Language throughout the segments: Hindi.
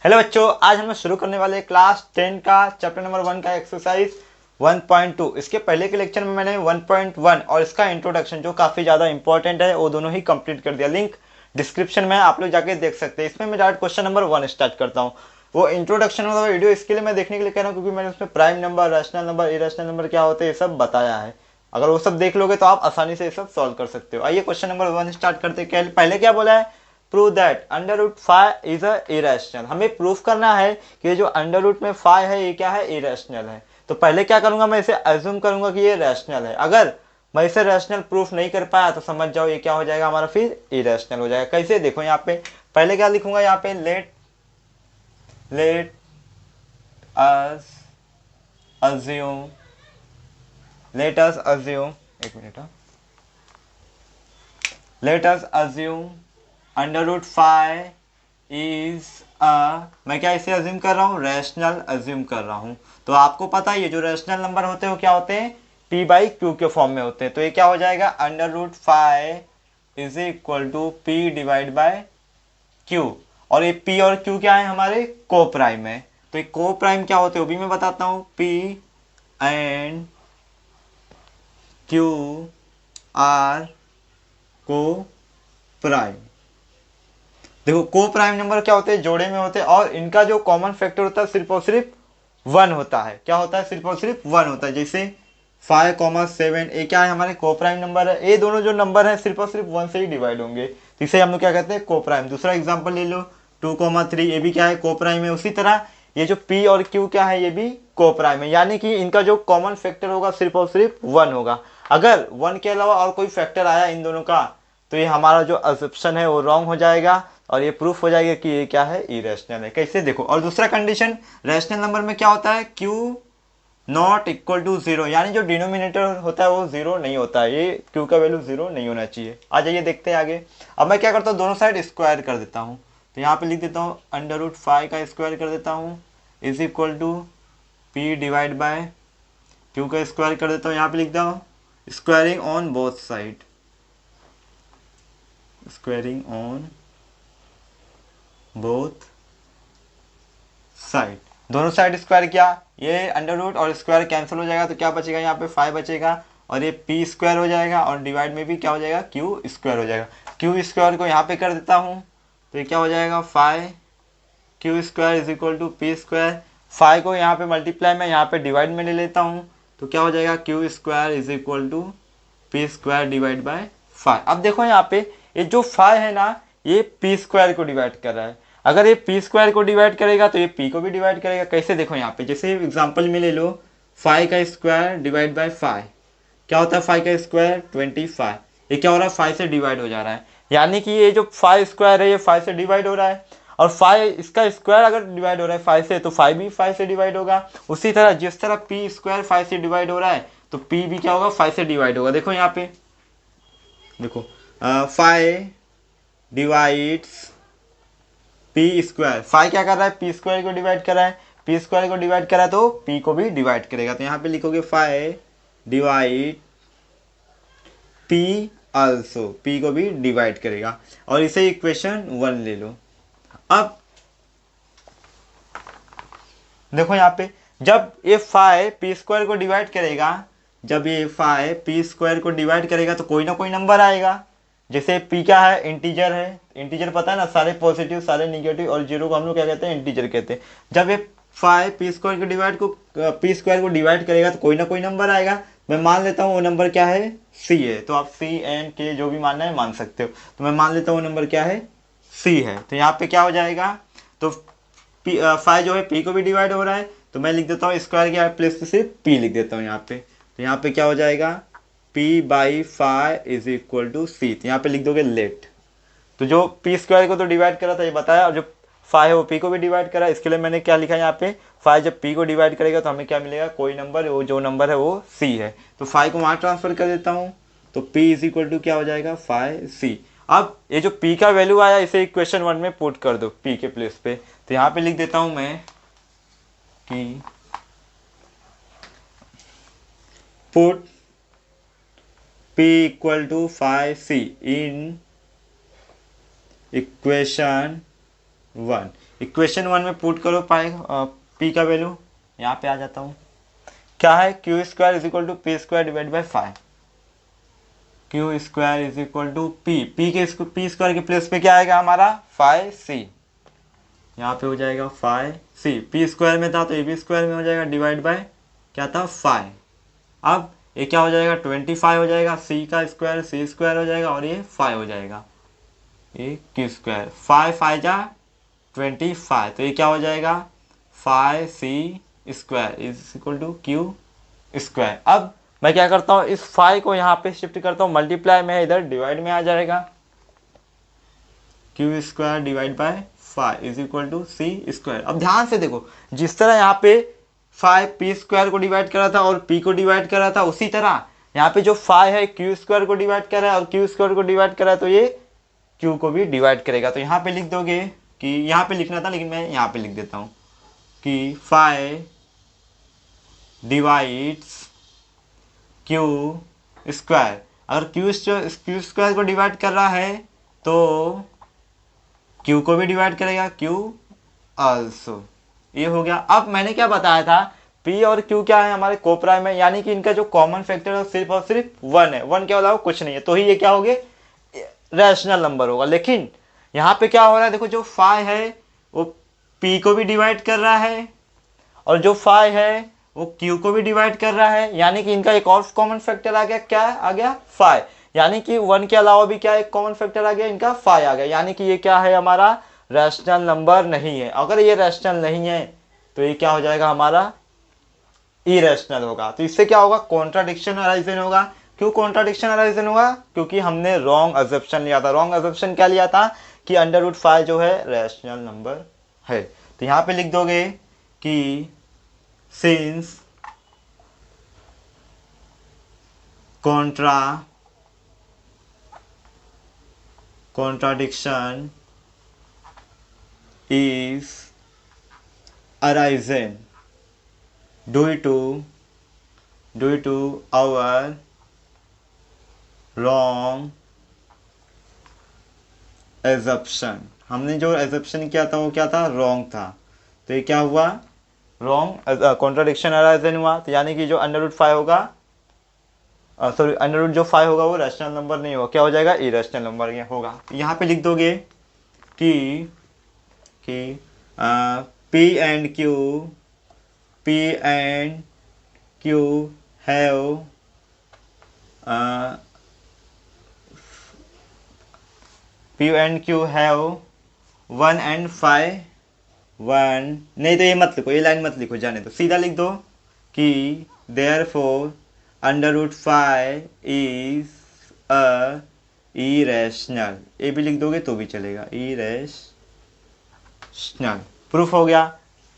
हेलो बच्चों, आज हम शुरू करने वाले क्लास 10 का चैप्टर नंबर 1 का एक्सरसाइज 1.2। इसके पहले के लेक्चर में मैंने 1.1 और इसका इंट्रोडक्शन जो काफ़ी ज़्यादा इंपॉर्टेंट है वो दोनों ही कंप्लीट कर दिया। लिंक डिस्क्रिप्शन में आप लोग जाके देख सकते हैं। इसमें मैं डायरेक्ट क्वेश्चन नंबर 1 स्टार्ट करता हूँ। वो इंट्रोडक्शन वाला वीडियो इसके लिए मैं देखने के लिए कह रहा हूँ क्योंकि मैंने उसमें prime number, rational number, irrational number क्या होते हैं ये सब बताया है। अगर वो सब देख लोगे तो आप आसानी से ये सब सॉल्व कर सकते हो। आइए क्वेश्चन नंबर 1 स्टार्ट करते हैं। पहले क्या बोला है? Prove that under root five is a irrational. हमें प्रूफ करना है कि जो अंडर रूट में फाइव है ये क्या है? इरेशनल है। तो पहले क्या करूंगा, मैं इसे अज्यूम करूंगा कि ये रैशनल है। अगर मैं इसे रैशनल प्रूफ नहीं कर पाया तो समझ जाओ ये क्या हो जाएगा हमारा, फिर इरेशनल हो जाएगा। कैसे? देखो यहाँ पे पहले क्या लिखूंगा, यहाँ पे let let us assume let us assume एक minute, let us assume under root five is मैं क्या इसे अज्यूम कर रहा हूँ? रैशनल अज्यूम कर रहा हूँ। तो आपको पता है ये जो रैशनल नंबर होते हैं वो क्या होते हैं? पी बाई क्यू के फॉर्म में होते हैं। तो ये क्या हो जाएगा? Under root five is equal to P divide by Q. और ये पी और क्यू क्या है? हमारे को प्राइम है। तो ये को प्राइम क्या होते हैं वो भी मैं बताता हूँ। पी एंड क्यू आर को प्राइम। देखो को प्राइम नंबर क्या होते हैं? जोड़े में होते हैं और इनका जो कॉमन फैक्टर होता है सिर्फ और सिर्फ वन होता है। क्या होता है? सिर्फ और सिर्फ वन होता है। जैसे 5,7 ये क्या है? हमारे को प्राइम नंबर है। ये दोनों जो नंबर है सिर्फ और सिर्फ वन से ही डिवाइड होंगे, तो इसे हम लोग क्या कहते हैं? को प्राइम। दूसरा एग्जाम्पल ले लो 2,3, ये भी क्या है? को प्राइम है। उसी तरह ये जो पी और क्यू क्या है? ये भी को प्राइम है। यानी कि इनका जो कॉमन फैक्टर होगा सिर्फ और सिर्फ वन होगा। अगर वन के अलावा और कोई फैक्टर आया इन दोनों का तो ये हमारा जो अजप्शन है वो रॉन्ग हो जाएगा और ये प्रूफ हो जाएगा कि ये क्या है? इरेशनल है। कैसे? देखो। और दूसरा कंडीशन, रैशनल नंबर में क्या होता है? Q not equal to zero, यानी जो डिनोमिनेटर होता है वो जीरो नहीं होता है। ये क्यू का वैल्यू जीरो नहीं होना चाहिए। आ जाइए देखते हैं आगे। अब मैं क्या करता हूँ, दोनों साइड स्क्वायर कर देता हूँ। तो यहाँ पे लिख देता हूँ अंडर रूट फाइव का स्क्वायर कर देता हूँ is equal to P divide by Q का स्क्वायर कर देता हूँ। यहाँ पे लिखता हूँ squaring on both side, squaring on both side. दोनों साइड स्क्वायर किया, ये अंडर रूट और स्क्वायर कैंसिल हो जाएगा तो क्या बचेगा? यहाँ पे फाइव बचेगा और ये पी स्क्वायर हो जाएगा और डिवाइड में भी क्या हो जाएगा? क्यू स्क्वायर हो जाएगा। क्यू स्क्वायर को यहाँ पे कर देता हूँ तो ये क्या हो जाएगा? Five Q square is equal to P square. Five को यहाँ पे मल्टीप्लाई में यहाँ पे डिवाइड में ले लेता हूँ तो क्या हो जाएगा? Q square is equal to P square divide by five. अब देखो यहाँ पे ये जो फाइव है ना ये पी स्क्वायर को डिवाइड कर रहा है। अगर ये पी स्क्वायर को डिवाइड करेगा तो ये पी को भी डिवाइड करेगा। कैसे? देखो यहाँ पे जैसे एग्जांपल में ले लो फाइव का स्क्वायर डिवाइड बाय फाइव। क्या होता है? फाइव का स्क्वायर 25। ये क्या हो रहा है? फाइव से डिवाइड हो जा रहा है। यानी कि ये जो फाइव स्क्वायर है ये फाइव से डिवाइड हो रहा है और फाइव इसका स्क्वायर अगर डिवाइड हो रहा है फाइव से तो फाइव भी फाइव से डिवाइड होगा। उसी तरह जिस तरह पी स्क्वायर फाइव से डिवाइड हो रहा है तो पी भी क्या होगा? फाइव से डिवाइड होगा। देखो यहाँ पे देखो five divides P square. Five क्या कर रहा है? पी स्क्वायर को डिवाइड कर रहा है। पी स्क्वायर को डिवाइड करा तो पी को भी डिवाइड करेगा। तो यहाँ पे लिखोगे five divide P also, P को भी डिवाइड करेगा और इसे इक्वेशन वन ले लो। अब देखो यहाँ पे जब ये फाइव पी स्क्वायर को डिवाइड करेगा, जब ये फाइव पी स्क्वायर को डिवाइड करेगा तो कोई ना कोई नंबर आएगा। जैसे पी क्या है? इंटीजर है। इंटीजर पता है ना, सारे पॉजिटिव सारे निगेटिव और जीरो को हम लोग क्या कहते हैं? इंटीजर कहते हैं। जब ये फाइव पी स्क्वायर को डिवाइड करेगा तो कोई ना कोई नंबर आएगा। मैं मान लेता हूँ वो नंबर क्या है? सी है। तो आप सी एंड के जो भी मानना है मान सकते हो। तो मैं मान लेता हूँ वो नंबर क्या है? सी है। तो यहाँ पे क्या हो जाएगा? तो फाइव जो है पी को भी डिवाइड हो रहा है तो मैं लिख देता हूँ स्क्वायर के प्लेस पे सिर्फ पी लिख देता हूँ यहाँ पे। तो यहाँ पे क्या हो जाएगा? P by five is equal to C. तो यहाँ पे लिख दोगे लेट। तो जो पी स्क्वायर को तो डिवाइड करा था ये बताया और जो फाइव है वो पी को भी डिवाइड करा। इसके लिए मैंने क्या लिखा है यहाँ पे? फाइव जब पी को डिवाइड करेगा तो हमें क्या मिलेगा? कोई नंबर, वो जो नंबर है वो सी है। तो फाइव को वहाँ ट्रांसफर कर देता हूँ तो पी इज इक्वल टू क्या हो जाएगा? Five C. अब ये जो पी का वैल्यू आया इसे इक्वेशन वन में पुट कर दो पी के प्लेस पे। तो यहाँ पे लिख देता हूँ मैं कि put p equal to 5c in equation one. Equation 1 में पुट करो पाई पी का वैल्यू, यहाँ पे आ जाता हूँ। क्या है, Q square is equal to P square divide by 5। Q square is equal to P square के प्लेस पे क्या आएगा हमारा 5c, यहाँ पे हो जाएगा 5c। पी स्क्वायर में था तो ए बी स्क्वायर में हो जाएगा डिवाइड बाय क्या था 5। अब ये क्या हो जाएगा 25 हो जाएगा, c का स्क्वायर c स्क्वायर हो जाएगा और ये 5 हो जाएगा, ये क्यू स्क्वायर 5 जा 25, तो ये क्या हो जाएगा 5c square is equal to Q square. अब मैं क्या करता हूँ, इस 5 को यहाँ पे शिफ्ट करता हूँ, मल्टीप्लाई में इधर डिवाइड में आ जाएगा, Q square divide by 5 is equal to C square. अब ध्यान से देखो, जिस तरह यहाँ पे 5 पी स्क्वायर को डिवाइड कर रहा था और p को डिवाइड कर रहा था, उसी तरह यहाँ पे जो 5 है क्यू स्क्वायर को डिवाइड कर रहा है और क्यू स्क्वायर को डिवाइड कर रहा है, तो ये q को भी डिवाइड करेगा। तो यहाँ पे लिख दोगे कि यहाँ पे लिखना था लेकिन मैं यहाँ पे लिख देता हूँ कि 5 डिवाइड्स क्यू स्क्वायर। अगर क्यू स्क्वायर को डिवाइड कर रहा है तो क्यू को भी डिवाइड करेगा, क्यू आल्सो। ये हो गया। अब मैंने क्या बताया था, पी और क्यू क्या है हमारे कोप्राइम है, यानी कि इनका जो कॉमन फैक्टर है सिर्फ और सिर्फ 1 है, 1 के अलावा कुछ नहीं है, तो ही ये क्या होगे रैशनल नंबर होगा। लेकिन यहाँ पे क्या हो रहा है, देखो जो 5 है वो पी को भी डिवाइड कर रहा है और जो 5 है वो क्यू को भी डिवाइड कर रहा है, यानी कि इनका एक और कॉमन फैक्टर आ गया, क्या आ गया 5, यानी कि 1 के अलावा भी क्या एक कॉमन फैक्टर आ गया, इनका 5 आ गया, यानी कि ये क्या है हमारा रैशनल नंबर नहीं है। अगर ये रैशनल नहीं है तो ये क्या हो जाएगा हमारा इरेशनल होगा। तो इससे क्या होगा, कॉन्ट्राडिक्शन अराइजन होगा। क्यों कॉन्ट्राडिक्शन अराइजन होगा, क्योंकि हमने रॉन्ग अजम्पशन लिया था। रॉन्ग अजम्पशन क्या लिया था कि √5 जो है रैशनल नंबर है। तो यहाँ पे लिख दोगे कि since contradiction is arisen due to our wrong assumption। हमने जो assumption किया था वो क्या था, रॉन्ग था। तो ये क्या हुआ, रॉन्ग कॉन्ट्राडिक्शन अराइजन हुआ। तो यानी कि जो √5 होगा, सॉरी √ जो 5 होगा वो रैशनल नंबर नहीं होगा, क्या हो जाएगा इरेशनल नंबर होगा। यहाँ पे लिख दोगे कि P and Q have P and Q have 1 and 5 1 नहीं, तो ये मत लिखो, ये लाइन मत लिखो, जाने दो, सीधा लिख दो कि therefore √5 is a irrational। ये भी लिख दोगे तो भी चलेगा, irrational। प्रूफ हो गया।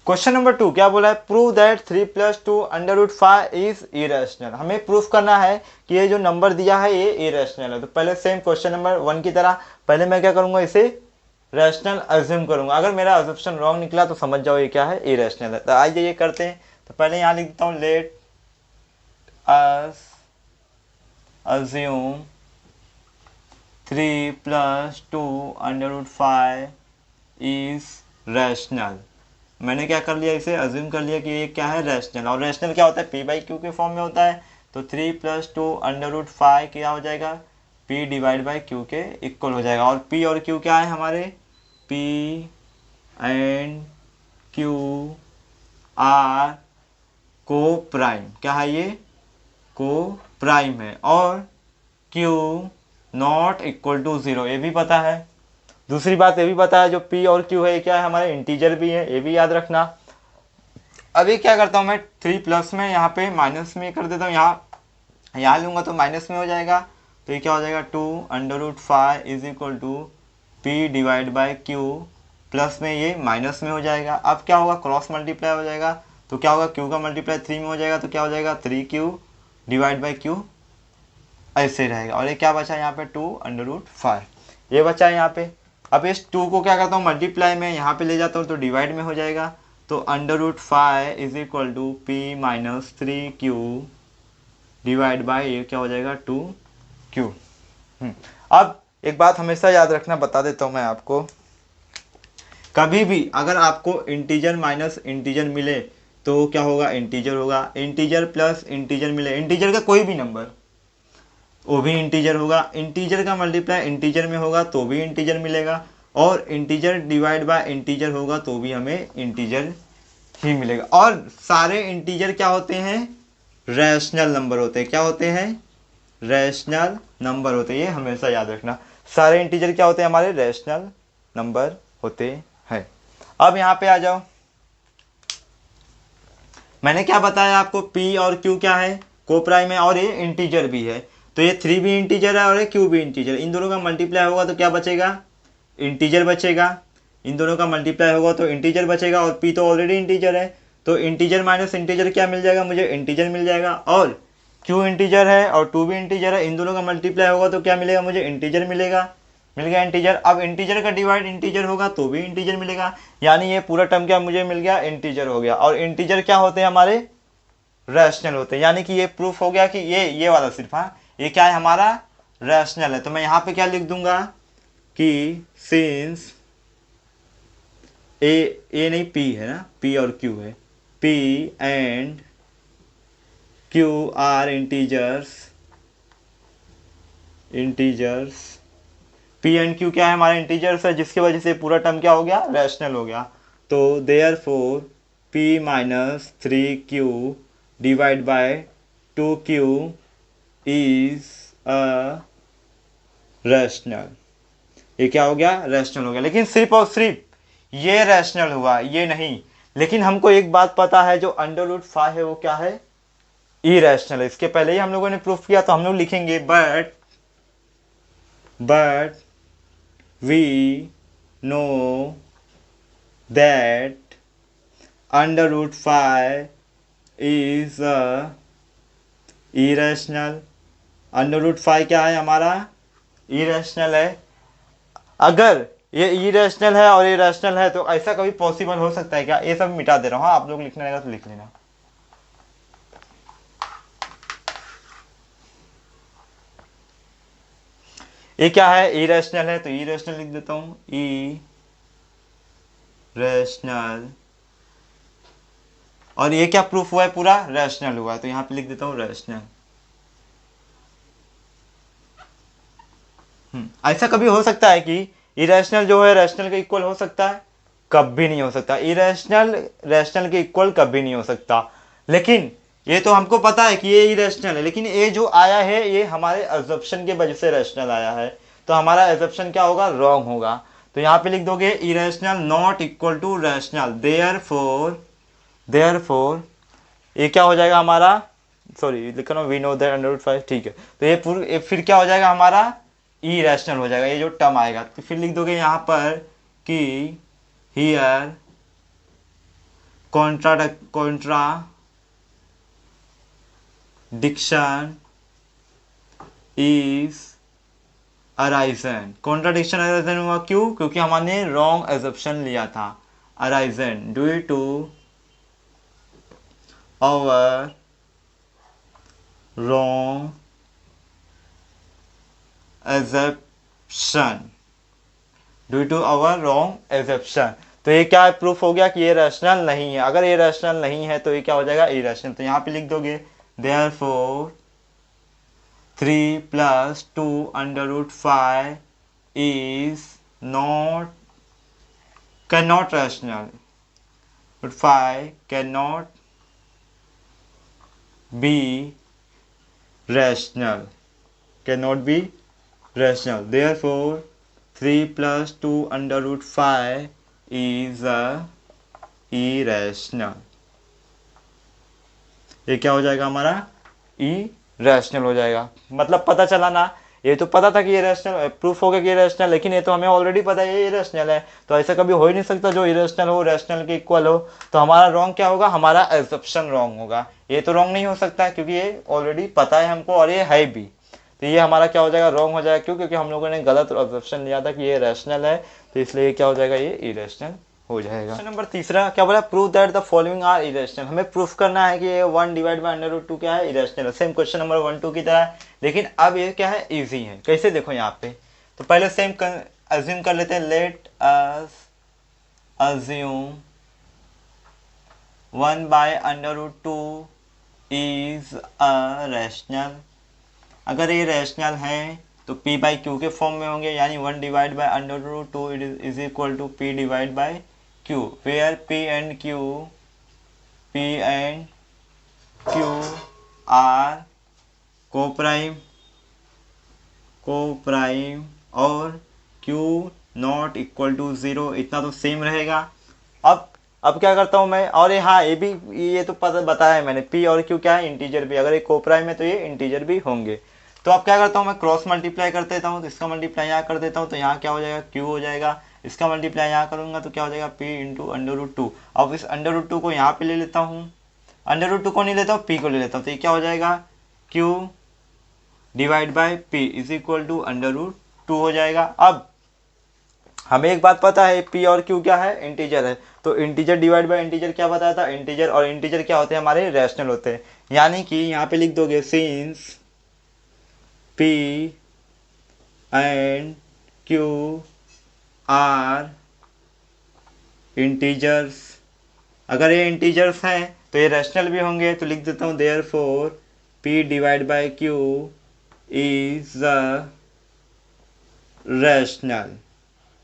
क्वेश्चन नंबर 2 क्या बोला है, प्रूव दैट 3 + 2 √5 इज इरेशनल। हमें प्रूफ करना है कि ये जो नंबर दिया है ये इरेशनल है। तो पहले सेम क्वेश्चन नंबर 1 की तरह पहले मैं क्या करूंगा, इसे रैशनल अज्यूम करूंगा। अगर मेरा अज्यूम्पशन रॉन्ग निकला तो समझ जाओ ये क्या है, इरेशनल है। तो आइए ये करते हैं। तो पहले यहाँ लिख देता हूँ, let us assume 3 + 2 √5 is rational। मैंने क्या कर लिया, इसे अज्यूम कर लिया कि ये क्या है रैशनल। और रैशनल क्या होता है, p/q के फॉर्म में होता है। तो 3 + 2 √5 क्या हो जाएगा, p/q के इक्वल हो जाएगा। और p और q क्या है हमारे, p and q आर को प्राइम, क्या है ये को प्राइम है। और q नॉट इक्वल टू 0, ये भी पता है। दूसरी बात ये भी पता है, जो p और q है ये क्या है हमारे इंटीजर भी है, ये भी याद रखना। अभी क्या करता हूँ मैं, 3+ में यहाँ पे माइनस में कर देता हूँ, यहाँ लूँगा तो माइनस में हो जाएगा। तो ये क्या हो जाएगा 2 √5 is equal to p/q, plus में ये माइनस में हो जाएगा। अब क्या होगा, क्रॉस मल्टीप्लाई हो जाएगा। तो क्या होगा, q का मल्टीप्लाई 3 में हो जाएगा, तो क्या हो जाएगा 3q/q, ऐसे रहेगा। और ये क्या बचा यहाँ पे 2 √5, ये बचा है यहाँ पे। अब इस 2 को क्या करता हूँ, मल्टीप्लाई में यहाँ पे ले जाता हूँ तो डिवाइड में हो जाएगा। तो √5 is equal to p - 3q divide by ये क्या हो जाएगा 2q। अब एक बात हमेशा याद रखना, बता देता हूँ मैं आपको कभी भी अगर आपको इंटीजर माइनस इंटीजर मिले तो क्या होगा, इंटीजर होगा। इंटीजर प्लस इंटीजर मिले, इंटीजर का कोई भी नंबर वो भी इंटीजर होगा। इंटीजर का मल्टीप्लाई इंटीजर में होगा तो भी इंटीजर मिलेगा, और इंटीजर डिवाइड बाय इंटीजर होगा तो भी हमें इंटीजर ही मिलेगा। और सारे इंटीजर क्या होते हैं, रैशनल नंबर होते हैं। क्या होते हैं, रैशनल नंबर होते हैं। ये हमेशा याद रखना, सारे इंटीजर क्या होते हैं, हमारे रैशनल नंबर होते हैं। अब यहाँ पे आ जाओ, मैंने क्या बताया आपको, P और Q क्या है, कोप्राइम है और ये इंटीजर भी है। तो ये 3 भी इंटीजर है और ये Q भी इंटीजर। इन दोनों का मल्टीप्लाई होगा तो क्या बचेगा, इंटीजर बचेगा। इन दोनों का मल्टीप्लाई होगा तो इंटीजर बचेगा, और P तो ऑलरेडी इंटीजर है, तो इंटीजर माइनस इंटीजर क्या मिल जाएगा, मुझे इंटीजर मिल जाएगा। और Q इंटीजर है और 2 भी इंटीजर है, इन दोनों का मल्टीप्लाई होगा तो क्या मिलेगा, मुझे इंटीजर मिलेगा। मिल गया इंटीजर। अब इंटीजर का डिवाइड इंटीजर होगा तो भी इंटीजर मिलेगा, यानी ये पूरा टर्म क्या मुझे मिल गया, इंटीजर हो गया। और इंटीजर क्या होते हैं, हमारे रैशनल होते हैं। यानी कि ये प्रूफ हो गया कि ये वाला सिर्फ, हाँ ये क्या है, हमारा रैशनल है। तो मैं यहाँ पे क्या लिख दूंगा कि सिंस ए नहीं P है ना, P और Q है, P and Q are integers P and Q क्या है, हमारे इंटीजर्स है, जिसकी वजह से पूरा टर्म क्या हो गया, रैशनल हो गया। तो therefore P minus 3Q divide bye 2Q is a rational. ये क्या हो गया, रैशनल हो गया। लेकिन सिर्फ और सिर्फ ये रैशनल हुआ, ये नहीं। लेकिन हमको एक बात पता है, जो अंडर रूट 5 है वो क्या है, इरेशनल है। इसके पहले ही हम लोगों ने प्रूफ किया, तो हम लोग लिखेंगे but we know that under root 5 is irrational. Under root 5 क्या है, हमारा इरेशनल है। अगर ये इरेशनल है और ये रैशनल है तो ऐसा कभी पॉसिबल हो सकता है क्या, ये सब मिटा दे रहा हूँ, आप लोग लिखने रहेगा तो लिख लेना। ये क्या है, इरेशनल है, तो इरेशनल लिख देता हूं, इरेशनल। और ये क्या प्रूफ हुआ है, पूरा रैशनल हुआ है, तो यहां पे लिख देता हूं रैशनल। ऐसा कभी हो सकता है कि इरेशनल जो है रैशनल के इक्वल हो सकता है, कभी नहीं हो सकता। इरेशनल रैशनल के इक्वल कभी नहीं हो सकता। लेकिन ये तो हमको पता है कि ये इरेशनल है, लेकिन ये जो आया है ये हमारे अजप्शन के वजह से रैशनल आया है, तो हमारा एजप्शन क्या होगा, रॉन्ग होगा। तो यहाँ पे लिख दोगे irrational not equal to rational, therefore ये क्या हो जाएगा हमारा, सॉरी लिख रहा हूँ, we know that under root 5, ठीक है। तो ये पूरा फिर क्या हो जाएगा, हमारा इरेशनल हो जाएगा, ये जो टर्म आएगा। तो फिर लिख दोगे यहाँ पर कि here contradiction is arisen. Contradiction arisen हुआ क्यों, क्योंकि हमने रॉन्ग एजप्शन लिया था। Arisen due to our wrong assumption, due to our wrong assumption। तो ये क्या प्रूफ हो गया कि ये रैशनल नहीं है। अगर ये रैशनल नहीं है तो ये क्या हो जाएगा, इरेशनल। तो यहाँ पे लिख दोगे therefore 3 + 2 √ 5 is cannot rational, √5 cannot be rational, therefore 3 + 2 √ 5 is irrational। ये क्या हो जाएगा, हमारा इरेशनल हो जाएगा। मतलब पता चला ना, ये तो पता था कि ये रैशनल, प्रूफ हो गया कि ये रैशनल, लेकिन ये तो हमें ऑलरेडी पता है ये इरेशनल है, तो ऐसा कभी हो ही नहीं सकता जो इरेशनल हो रैशनल के इक्वल हो। तो हमारा रॉन्ग क्या होगा, हमारा एजप्शन रॉन्ग होगा। ये तो रॉन्ग नहीं हो सकता क्योंकि ये ऑलरेडी पता है हमको और ये है भी, तो ये हमारा क्या हो जाएगा, रॉन्ग हो जाएगा। क्यों, क्योंकि हम लोगों ने गलत एजप्शन लिया था कि ये रैशनल है, तो इसलिए क्या हो जाएगा, ये इरेशनल हो जाएगा। क्वेश्चन नंबर तीसरा क्या बोला, prove that the following are irrational. हमें प्रूफ करना है कि ये 1 डिवाइड बाय √2 क्या है, इरेशनल है। सेम क्वेश्चन नंबर 1 2 की तरह, लेकिन अब ये क्या है, इजी है। कैसे, देखो यहाँ पे तो पहले सेम अज्यूम कर लेते हैं, let us assume 1 by under root 2 is a rational। अगर ये रैशनल है तो p बाई क्यू के फॉर्म में होंगे, यानी 1 divide by under root 2 is equal to p divide by q, where p and q are coprime और q नॉट इक्वल टू 0, इतना तो सेम रहेगा। अब क्या करता हूँ मैं, और हाँ ये भी, ये तो पता बताया है मैंने, p और q क्या है, इंटीजर भी, अगर ये कोप्राइम है तो ये इंटीजर भी होंगे। तो अब क्या करता हूँ मैं, क्रॉस मल्टीप्लाई कर देता हूँ, तो इसका मल्टीप्लाई यहाँ कर देता हूँ, तो यहाँ क्या हो जाएगा, q हो जाएगा। इसका मल्टीप्लाई यहाँ करूँगा तो क्या हो जाएगा, p इंटू अंडर रूट 2। अब इस अंडर रूट 2 को यहाँ पे ले लेता हूँ, अंडर रूट 2 को नहीं लेता हूँ, p को ले लेता हूँ, तो ये क्या हो जाएगा, q divide by p is equal to under root 2 हो जाएगा। अब हमें एक बात पता है, p और q क्या है, इंटीजर है, तो इंटीजर डिवाइड बाय इंटीजर क्या बताया था, इंटीजर, और इंटीजर क्या होते हैं हमारे, रैशनल होते हैं। यानी कि यहाँ पे लिख दोगे since p and q are integers, अगर ये इंटीजर्स हैं तो ये रैशनल भी होंगे, तो लिख देता हूँ therefore p divide by q is a rational.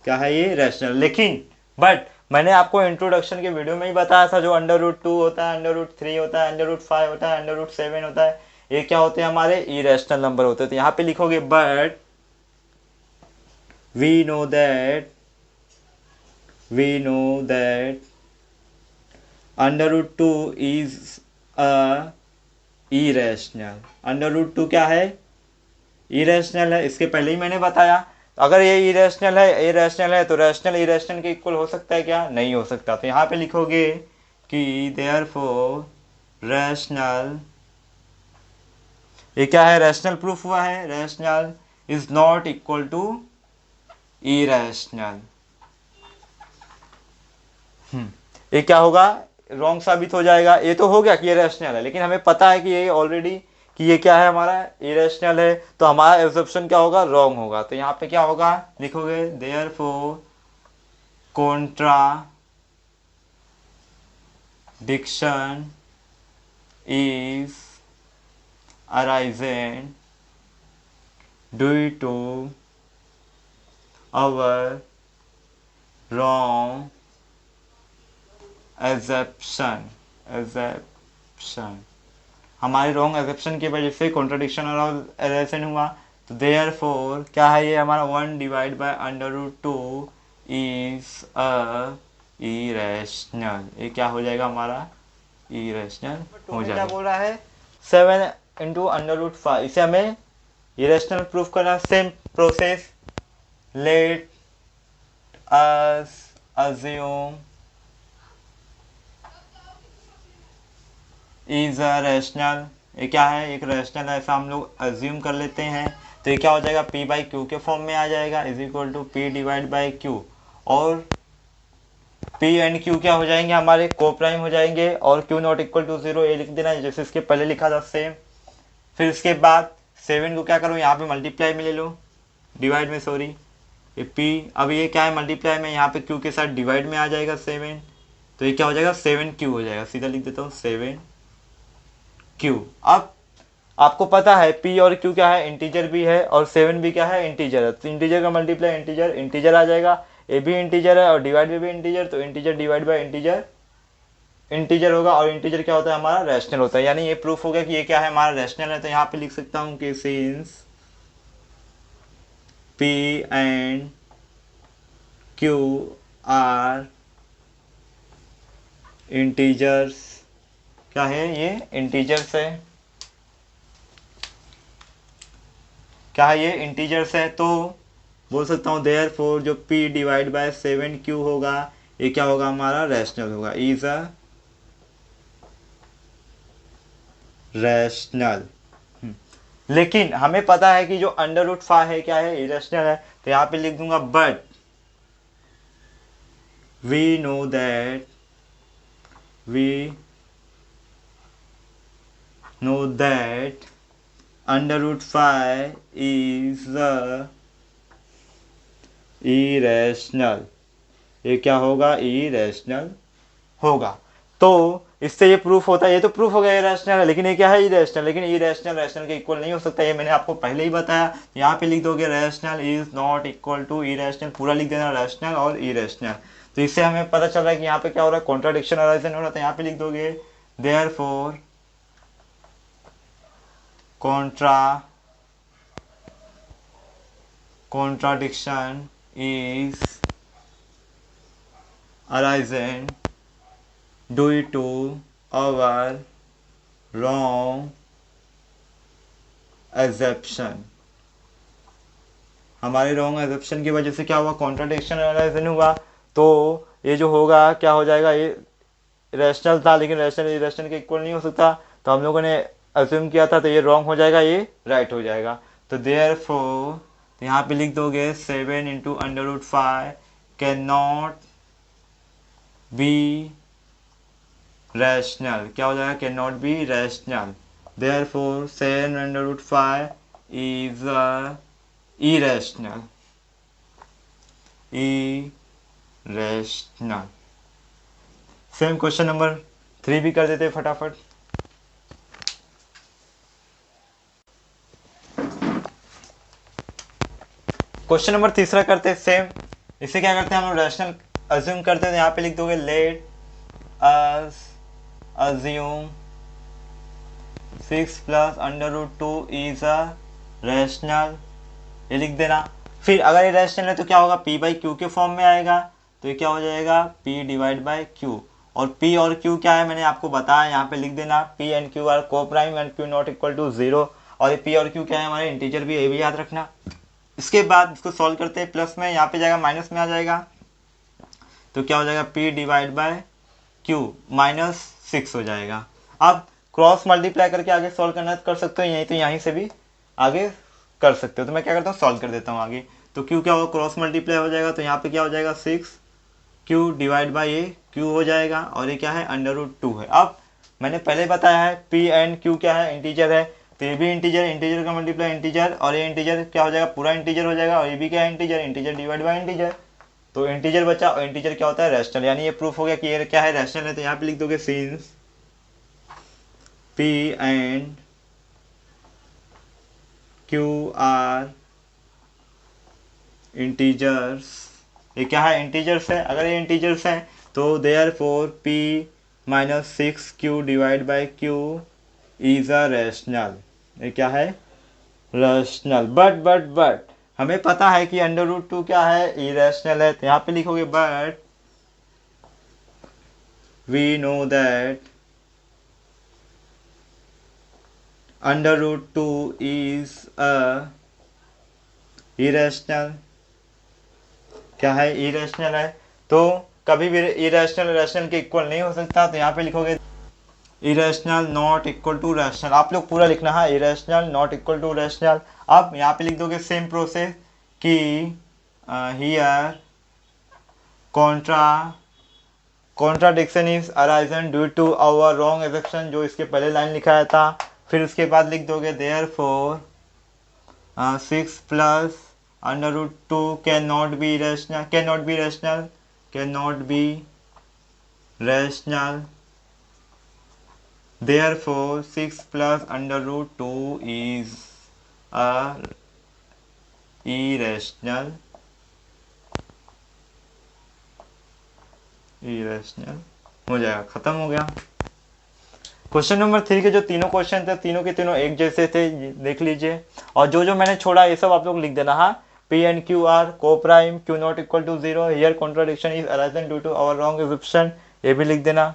क्या है ये, रैशनल। लेकिन बट मैंने आपको इंट्रोडक्शन के वीडियो में ही बताया था, जो अंडर रूट 2 होता है, अंडर रूट 3 होता है, अंडर रूट 5 होता है, अंडर रूट 7 होता है, ये क्या होते हैं हमारे, इरेशनल नंबर होते हैं। तो यहाँ पे लिखोगे but we know that under root 2 is a irrational. Under root 2 क्या है, इरेशनल है, इसके पहले ही मैंने बताया। अगर ये इरेशनल है तो रैशनल इरेशनल के इक्वल हो सकता है क्या, नहीं हो सकता। तो यहाँ पे लिखोगे कि देयरफॉर रैशनल, ये क्या है, रैशनल प्रूफ हुआ है, rational is not equal to irrational. ये क्या होगा, रॉन्ग साबित हो जाएगा। ये तो हो गया कि ये रैशनल है, लेकिन हमें पता है कि ये ऑलरेडी कि ये क्या है हमारा, इरेशनल है, तो हमारा एब्जॉर्प्शन क्या होगा, रॉन्ग होगा। तो यहाँ पे क्या होगा, लिखोगे therefore contradiction is arising due to our wrong assumption, हमारे रॉन्ग एजप्शन की वजह से कॉन्ट्रडिक्शन और एरेशन हुआ। तो देयरफॉर क्या है ये हमारा, 1 divide by under root 2 is a irrational, ये क्या हो जाएगा हमारा, इरेशनल हो जाएगा। क्या बोल रहा है, 7 इंटू अंडर रूट 5, इसे हमें इरेशनल प्रूफ करना। Same process, late us assume is a rational, ये क्या है, एक रैशनल है, ऐसा हम लोग अज्यूम कर लेते हैं। तो ये क्या हो जाएगा, p बाई क्यू के फॉर्म में आ जाएगा, is equal to p divide by q, और p एंड q क्या हो जाएंगे हमारे, को प्राइम हो जाएंगे, और q नॉट इक्वल टू 0, ये लिख देना जैसे इसके पहले लिखा था सेम। फिर इसके बाद 7 को क्या करो, यहाँ पे मल्टीप्लाई में ले लो, डिवाइड में, सॉरी, ये p, अब ये क्या है, मल्टीप्लाई में, यहाँ पे q के साथ डिवाइड में आ जाएगा 7, तो ये क्या हो जाएगा, 7q हो जाएगा, सीधा लिख देता हूँ 7q। अब आपको पता है p और q क्या है, इंटीजर भी है, और 7 भी क्या है, इंटीजर है, तो इंटीजर का मल्टीप्लाई इंटीजर आ जाएगा, ए भी इंटीजर है और डिवाइड में भी इंटीजर, तो इंटीजर डिवाइड बाय इंटीजर होगा, और इंटीजर क्या होता है हमारा, रैशनल होता है। यानी ये प्रूफ हो गया कि ये क्या है हमारा, रैशनल है। तो यहाँ पे लिख सकता हूँ कि since p and q are integers, क्या है ये, इंटीजर्स है, क्या है ये, इंटीजर्स है, तो बोल सकता हूँ देयरफॉर जो p डिवाइड बाय 7q होगा, ये क्या होगा हमारा, रैशनल होगा, इज अ रैशनल। लेकिन हमें पता है कि जो अंडर रूट 5 है क्या है, इरेशनल है। तो यहाँ पे लिख दूंगा but we know that under root 5 is a irrational, ये क्या होगा, इरेशनल होगा। तो इससे ये प्रूफ होता है, ये तो प्रूफ हो गया इरेशनल है, लेकिन ये क्या है, इरेशनल। लेकिन इरेशनल रैशनल के इक्वल नहीं हो सकता, ये मैंने आपको पहले ही बताया। यहाँ पे लिख दोगे rational is not equal to irrational, पूरा लिख देना रैशनल और इरेशनल। तो इससे हमें पता चल रहा है कि यहाँ पे क्या हो रहा है, कॉन्ट्राडिक्शन अराइजन हो रहा था। यहाँ पे लिख दोगे therefore contradiction is arising due to our wrong assumption। हमारे रॉन्ग एजप्शन की वजह से क्या हुआ, कॉन्ट्राडिक्शन अराइजन हुआ। तो ये जो होगा क्या हो जाएगा, ये रैशनल था, लेकिन रैशनल इरेशनल के इक्वल नहीं हो सकता, तो हम लोगों ने अज्यूम किया था, तो ये रॉन्ग हो जाएगा, ये राइट हो जाएगा। तो देयरफॉर यहाँ पे लिख दोगे 7 into under root 5 can not be rational. क्या हो जाएगा, can not be rational. Therefore 7 under root 5 is irrational। Same question number 3 भी कर देते फटाफट। क्वेश्चन नंबर तीसरा करते सेम। इसे क्या करते हैं हम लोग, रैशनल अज्यूम करते हैं। यहाँ पे लिख दोगे let us assume 6 plus under root 2 is a rational, ये लिख देना। फिर अगर ये रैशनल है तो क्या होगा, p बाई क्यू के फॉर्म में आएगा, तो ये क्या हो जाएगा, p डिवाइड बाई क्यू। और p और q क्या है मैंने आपको बताया, यहाँ पे लिख देना p and q are coprime and q not equal to 0। और ये p और q क्या है हमारे इंटीजर भी, ये भी याद रखना। इसके बाद इसको सॉल्व करते हैं, प्लस में यहाँ पे जाएगा माइनस में आ जाएगा, तो क्या हो जाएगा p डिवाइड बाय q -6 हो जाएगा। अब क्रॉस मल्टीप्लाई करके आगे सॉल्व करना कर सकते हो, यहीं तो यहीं से भी आगे कर सकते हो। तो मैं क्या करता हूँ, सॉल्व कर देता हूँ आगे। तो q क्या होगा, क्रॉस मल्टीप्लाई हो जाएगा, तो यहाँ पे क्या हो जाएगा 6q डिवाइड बाई ये q हो जाएगा, और ये क्या है अंडर रूट 2 है। अब मैंने पहले बताया है p एंड q क्या है, इंटीजर है, तो ये भी इंटीजर, इंटीजर का मल्टीप्लाई इंटीजर, और ये इंटीजर क्या हो जाएगा, पूरा इंटीजर हो जाएगा, और ये भी क्या है integer, integer divide by integer. तो इंटीजर बचा, और इंटीजर क्या होता है, रैशनल, यानी ये प्रूफ हो गया कि ये क्या है, रैशनल है। तो यहाँ पे लिख दोगे since p and q are integers, ये क्या है, इंटीजर्स है। अगर ये इंटीजर्स है तो therefore p -6q divide by q is a rational, ये क्या है, रैशनल। बट हमें पता है कि अंडर रूट 2 क्या है, इरेशनल है। तो यहाँ पे लिखोगे but we know that under root 2 is a irrational, क्या है, इरेशनल है। तो कभी भी इरेशनल रैशनल के इक्वल नहीं हो सकता। तो यहाँ पे लिखोगे irrational not equal to rational, आप लोग पूरा लिखना है, irrational not equal to rational. अब यहाँ पे लिख दोगे सेम प्रोसेस कि here contradiction is arisen due to our wrong assumption, जो इसके पहले लाइन लिखाया था। फिर उसके बाद लिख दोगे therefore 6 plus under root 2 can not be rational, can not be rational, can not be rational. Therefore 6 plus under root 2 is a irrational हो जाएगा, खत्म हो गया। क्वेश्चन नंबर 3 के जो तीनों क्वेश्चन थे, तीनों के तीनों एक जैसे थे, देख लीजिए। और जो जो मैंने छोड़ा ये सब आप लोग लिख देना। हाँ, p and q are coprime, q not equal to 0, here contradiction is arisen due to our wrong assumption, ये भी लिख देना।